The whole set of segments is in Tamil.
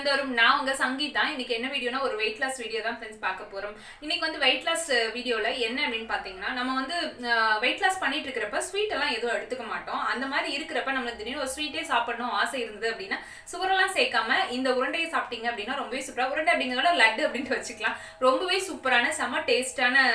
தினந்தோறும் நான் உங்க சங்கீதா. இன்னைக்கு என்ன வீடியோனா ஒரு வெயிட் லாஸ் வீடியோ தான் ஃப்ரெண்ட்ஸ் பார்க்க போறோம். இன்னைக்கு வந்து வெயிட் லாஸ் வீடியோல என்ன அப்படின்னு பாத்தீங்கன்னா, நம்ம வந்து வெயிட் லாஸ் பண்ணிட்டு இருக்கிறப்ப ஸ்வீட் எல்லாம் எதுவும் எடுத்துக்க மாட்டோம். அந்த மாதிரி இருக்கிறப்ப நம்மளுக்கு திடீர்னு ஒரு ஸ்வீட்டே சாப்பிடணும் ஆசை இருந்தது அப்படின்னா சுகர் எல்லாம் சேர்க்காம இந்த உருண்டையை சாப்பிட்டீங்க அப்படின்னா ரொம்பவே சூப்பரா, உருண்டை அப்படிங்கிறத லட்டு அப்படின்னு வச்சுக்கலாம். ரொம்பவே சூப்பரான செம டேஸ்டான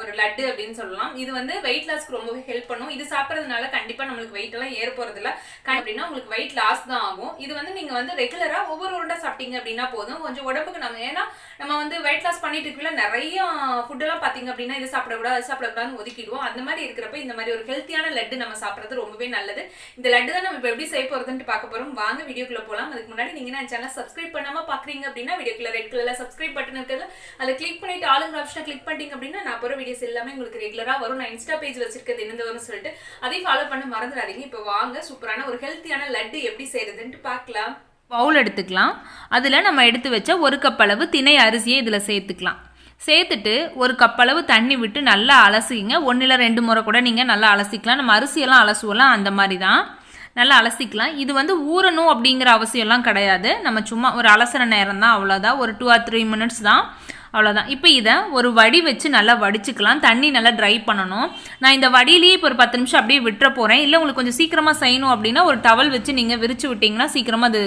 ஒரு லட்டு அப்படின்னு சொல்லலாம். இது வந்து வெயிட் லாஸ்க்கு ரொம்பவே ஹெல்ப் பண்ணும். இது சாப்பிட்றதுனால கண்டிப்பா நம்மளுக்கு வெயிட் எல்லாம் ஏற போறது இல்லை அப்படின்னா உங்களுக்கு வெயிட் லாஸ் தான் ஆகும். இது வந்து நீங்க வந்து ரெகுலரா ஒவ்வொரு உருண்டை சாப்பிட்டீங்க அப்படின்னா போதும். கொஞ்சம் உடம்புக்கு நம்ம ஏன்னா நம்ம வந்து வெயிட் லாஸ் பண்ணிட்டு இருக்கல நிறைய ஃபுட் எல்லாம் பாத்தீங்க அப்படின்னா இது சாப்பிடக்கூடாது அது சாப்பிடக்கூடாதுன்னு ஒதுக்கிடுவோம். அந்த மாதிரி இருக்கிறப்ப இந்த மாதிரி ஒரு ஹெல்த்தியான லட்டு நம்ம சாப்பிட்றது ரொம்பவே நல்லது. இந்த லட்டு தான் நம்ம இப்போ எப்படி செய்ய போறதுன்னு பார்க்க போறோம். வாங்க வீடியோக்குள்ள போலாம். அதுக்கு முன்னாடி நீங்க என் சேனலை சப்ஸ்கிரைப் பண்ணாம பாக்குறீங்க அப்படின்னா வீடியோக்குள்ள ரெட் கலர்ல சப்ஸ்கிரைப் பட்டன் இருக்குது, அதை கிளிக் பண்ணிட்டு ஆளுங்கிற ஆப்ஷனை கிளிக் பண்ணிட்டீங்க அப்படின்னா நான் போற வீடியோஸ் எல்லாமே உங்களுக்கு ரெகுலரா வரும். நான் இன்ஸ்டா பேஜ் வச்சிருக்கிறது தினந்தோறும் சொல்லிட்டு அதையும் ஃபாலோ பண்ண மறந்துடாதீங்க. இப்போ வாங்க சூப்பரான ஒரு ஹெல்த்தியான லட்டு எப்படி செய்யறதுன்னு பார்க்கலாம். பவுல் எடுத்துக்கலாம். அதில் நம்ம எடுத்து வச்ச ஒரு கப் அளவு திணை அரிசியை இதில் சேர்த்துக்கலாம். சேர்த்துட்டு ஒரு கப் அளவு தண்ணி விட்டு நல்லா அலசிங்க. 1 இல்லை 2 முறை கூட நீங்கள் நல்லா அலசிக்கலாம். நம்ம அரிசியெல்லாம் அலசுவலாம் அந்த மாதிரி தான் நல்லா அலசிக்கலாம். இது வந்து ஊறணும் அப்படிங்கிற அவசியம்லாம் கிடையாது. நம்ம சும்மா ஒரு அலசுற நேரம் தான், அவ்வளோதான். ஒரு 2 or 3 minutes தான், அவ்வளோதான். இப்போ இதை ஒரு வடி வச்சு நல்லா வடிச்சுக்கலாம். தண்ணி நல்லா ட்ரை பண்ணணும். நான் இந்த வடியிலேயே இப்போ ஒரு 10 நிமிஷம் அப்படியே விட்டுற போகிறேன். இல்லை உங்களுக்கு கொஞ்சம் சீக்கிரமாக செய்யணும் அப்படின்னா ஒரு டவல் வச்சு நீங்கள் விரிச்சு விட்டிங்கன்னா சீக்கிரமாக அது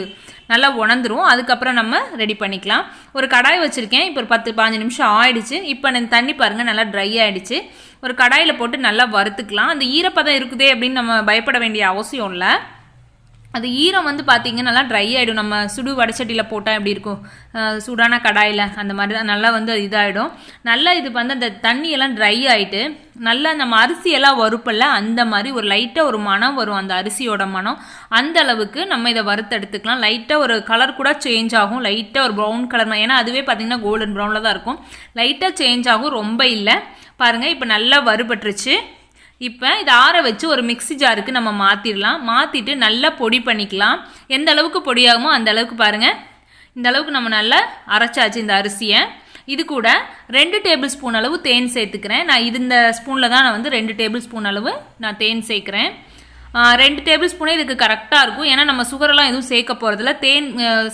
நல்லா உணர்ந்துரும். அதுக்கப்புறம் நம்ம ரெடி பண்ணிக்கலாம். ஒரு கடாய் வச்சுருக்கேன். இப்போ ஒரு 10-15 நிமிஷம் ஆயிடுச்சு. இப்போ இந்த தண்ணி பாருங்கள் நல்லா ட்ரை ஆகிடுச்சு. ஒரு கடாயில் போட்டு நல்லா வறுத்துக்கலாம். அந்த ஈரப்பதம் இருக்குதே அப்படின்னு நம்ம பயப்பட வேண்டிய அவசியம் இல்லை. அது ஈரம் வந்து பார்த்தீங்கன்னா நல்லா ட்ரை ஆகிடும். நம்ம சுடு வடச்சட்டியில் போட்டால் எப்படி இருக்கும், சூடான கடாயில் அந்த மாதிரி தான் நல்லா வந்து இதாகிடும். நல்லா இது வந்து அந்த தண்ணியெல்லாம் ட்ரை ஆகிட்டு நல்லா நம்ம அரிசியெல்லாம் வறுப்பல்ல அந்த மாதிரி ஒரு லைட்டாக ஒரு மனம் வரும், அந்த அரிசியோட மனம். அந்த அளவுக்கு நம்ம இதை வறுத்து எடுத்துக்கலாம். லைட்டாக ஒரு கலர் கூட சேஞ்ச் ஆகும். லைட்டாக ஒரு ப்ரௌன் கலர், ஏன்னா அதுவே பார்த்தீங்கன்னா கோல்டன் ப்ரௌனில் தான் இருக்கும். லைட்டாக சேஞ்ச் ஆகும், ரொம்ப இல்லை. பாருங்கள் இப்போ நல்லா வறுபட்டுருச்சு. இப்போ இதை ஆற வச்சு ஒரு மிக்ஸி ஜாருக்கு நம்ம மாற்றிடலாம். மாற்றிட்டு நல்லா பொடி பண்ணிக்கலாம். எந்த அளவுக்கு பொடியாகுமோ அந்த அளவுக்கு பாருங்கள். இந்த அளவுக்கு நம்ம நல்லா அரைச்சாச்சு இந்த அரிசியை. இது கூட 2 டேபிள் ஸ்பூன் அளவு தேன் சேர்த்துக்கிறேன். நான் இந்த ஸ்பூனில் தான் நான் வந்து 2 டேபிள் ஸ்பூன் அளவு நான் தேன் சேர்க்குறேன். 2 டேபிள் ஸ்பூனே இதுக்கு கரெக்டாக இருக்கும். ஏன்னா நம்ம சுகரெல்லாம் எதுவும் சேர்க்க போகிறதில்ல. தேன்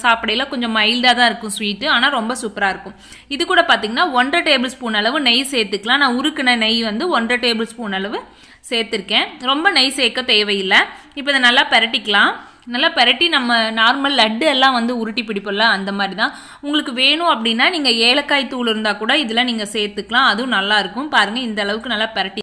சாப்பிடையில கொஞ்சம் மைல்டாக தான் இருக்கும் ஸ்வீட்டு, ஆனால் ரொம்ப சூப்பராக இருக்கும். இது கூட பார்த்தீங்கன்னா 1.5 டேபிள் ஸ்பூன் அளவு நெய் சேர்த்துக்கலாம். நான் உருக்குன நெய் வந்து 1.5 டேபிள் ஸ்பூன் அளவு சேர்த்துருக்கேன். ரொம்ப நெய் சேர்க்க தேவையில்லை. இப்போ இதை நல்லா பெரட்டிக்கலாம். நல்லா பெரட்டி நம்ம நார்மல் லட்டு எல்லாம் வந்து உருட்டி பிடிப்போம்ல அந்த மாதிரி தான். உங்களுக்கு வேணும் அப்படின்னா நீங்கள் ஏலக்காய் தூள் இருந்தால் கூட இதில் நீங்கள் சேர்த்துக்கலாம். அதுவும் நல்லாயிருக்கும். பாருங்கள் இந்த அளவுக்கு நல்லா பெரட்டி.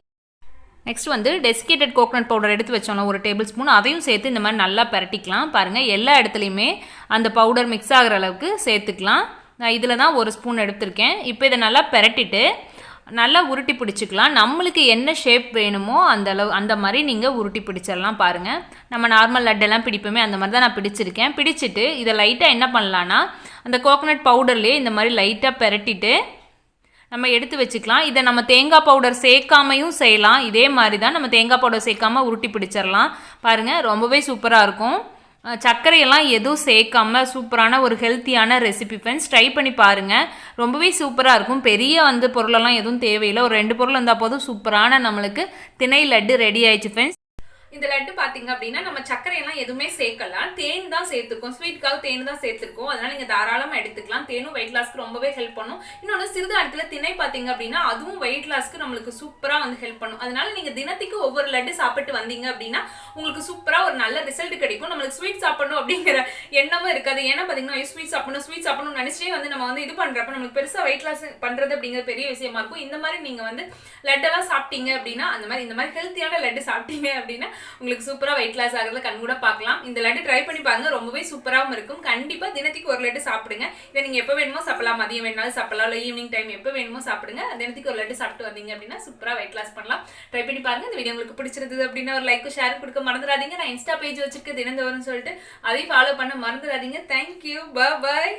நெக்ஸ்ட் வந்து டெசிகேட்டட் கோகனட் பவுடர் எடுத்து வச்சோம்னா 1 டேபிள் ஸ்பூன், அதையும் சேர்த்து இந்த மாதிரி நல்லா பெரட்டிக்கலாம். பாருங்கள் எல்லா இடத்துலையுமே அந்த பவுடர் மிக்ஸ் ஆகிற அளவுக்கு சேர்த்துக்கலாம். நான் இதில் தான் 1 ஸ்பூன் எடுத்திருக்கேன். இப்போ இதை நல்லா பெரட்டிட்டு நல்லா உருட்டி பிடிச்சிக்கலாம். நம்மளுக்கு என்ன ஷேப் வேணுமோ அந்த மாதிரி நீங்கள் உருட்டி பிடிச்சிடலாம். பாருங்கள் நம்ம நார்மல் லட்டெல்லாம் பிடிப்போமே அந்த மாதிரி தான் நான் பிடிச்சிருக்கேன். பிடிச்சிட்டு இதை லைட்டாக என்ன பண்ணலான்னா அந்த கோகனட் பவுடர்லேயே இந்த மாதிரி லைட்டாக பெரட்டிட்டு நம்ம எடுத்து வச்சுக்கலாம். இதை நம்ம தேங்காய் பவுடர் சேர்க்காமையும் செய்யலாம். இதே மாதிரி தான் நம்ம தேங்காய் பவுடர் சேர்க்காம உருட்டி பிடிச்சிடலாம். பாருங்கள் ரொம்பவே சூப்பராக இருக்கும். சர்க்கரையெல்லாம் எதுவும் சேர்க்காம சூப்பரான ஒரு ஹெல்த்தியான ரெசிபி ஃப்ரெண்ட்ஸ். ட்ரை பண்ணி பாருங்கள். ரொம்பவே சூப்பராக இருக்கும். பெரிய வந்து பொருளெல்லாம் எதுவும் தேவையில்லை. ஒரு 2 பொருள் இருந்தால் போதும். சூப்பரான நம்மளுக்கு திணை லட்டு ரெடி ஆயிடுச்சு ஃப்ரெண்ட்ஸ். இந்த லட்டு பாத்தீங்க அப்படின்னா நம்ம சர்க்கரையெல்லாம் எதுவுமே சேர்க்கலாம். தேன் தான் சேர்த்துருக்கோம். ஸ்வீட்காக தேன் தான் சேர்த்துருக்கோம். அதனால நீங்க தாராளமா எடுத்துக்கலாம். தேனும் வெயிட் லாஸ்க்கு ரொம்பவே ஹெல்ப் பண்ணும். இன்னொன்று சிறுதானியத்துல திணை பாத்தீங்க அப்படின்னா அதுவும் வெயிட் லாஸ்க்கு நம்மளுக்கு சூப்பரா வந்து ஹெல்ப் பண்ணும். அதனால நீங்க தினத்துக்கு ஒவ்வொரு லட்டு சாப்பிட்டு வந்தீங்க அப்படின்னா உங்களுக்கு சூப்பரா ஒரு நல்ல ரிசல்ட் கிடைக்கும். நம்மளுக்கு ஸ்வீட் சாப்பிடணும் அப்படிங்கிற எண்ணமும் இருக்காது. ஏன்னா பாத்தீங்கன்னா ஸ்வீட் சாப்பிடணும் நினைச்சே வந்து நம்ம வந்து இது பண்றப்ப நம்மளுக்கு பெருசா வெயிட் லாஸ் பண்றது அப்படிங்கிற பெரிய விஷயமா இருக்கும். இந்த மாதிரி நீங்க வந்து லட்டெல்லாம் சாப்பிட்டீங்க அப்படின்னா இந்த மாதிரி ஹெல்த்தியான லட்டு சாப்பிட்டீங்க அப்படின்னா உங்களுக்கு சூப்பரா வெயிட் லாஸ் ஆகிறதுல கண் கூட பார்க்கலாம். இந்த லட்டு ட்ரை பண்ணி பாருங்க. ரொம்பவே சூப்பராகவும் இருக்கும். கண்டிப்பா தினத்துக்கு ஒரு லட்டு சாப்பிடுங்க. இதை நீங்க எப்போ வேணுமோ சாப்பிடலாம். மதியம் வேணாலும் சாப்பிடலாம், இல்லை ஈவினிங் டைம் எப்போ வேணுமோ சாப்பிடுங்க. தினத்துக்கு ஒரு லட்டு சாப்பிட்டு வந்தீங்க அப்படின்னா சூப்பரா வெயிட் லாஸ் பண்ணலாம். ட்ரை பண்ணி பாருங்க. இந்த வீடியோ உங்களுக்கு பிடிச்சிருந்தது அப்படின்னா ஒரு லைக் ஷேர் கொடுக்க மறந்துடாதீங்க. நான் இன்ஸ்டா பேஜ் வச்சிருக்க தினந்தோறும் சொல்லிட்டு அதையும் ஃபாலோ பண்ண மறந்துடாதீங்க. தேங்க்யூ, பாய்.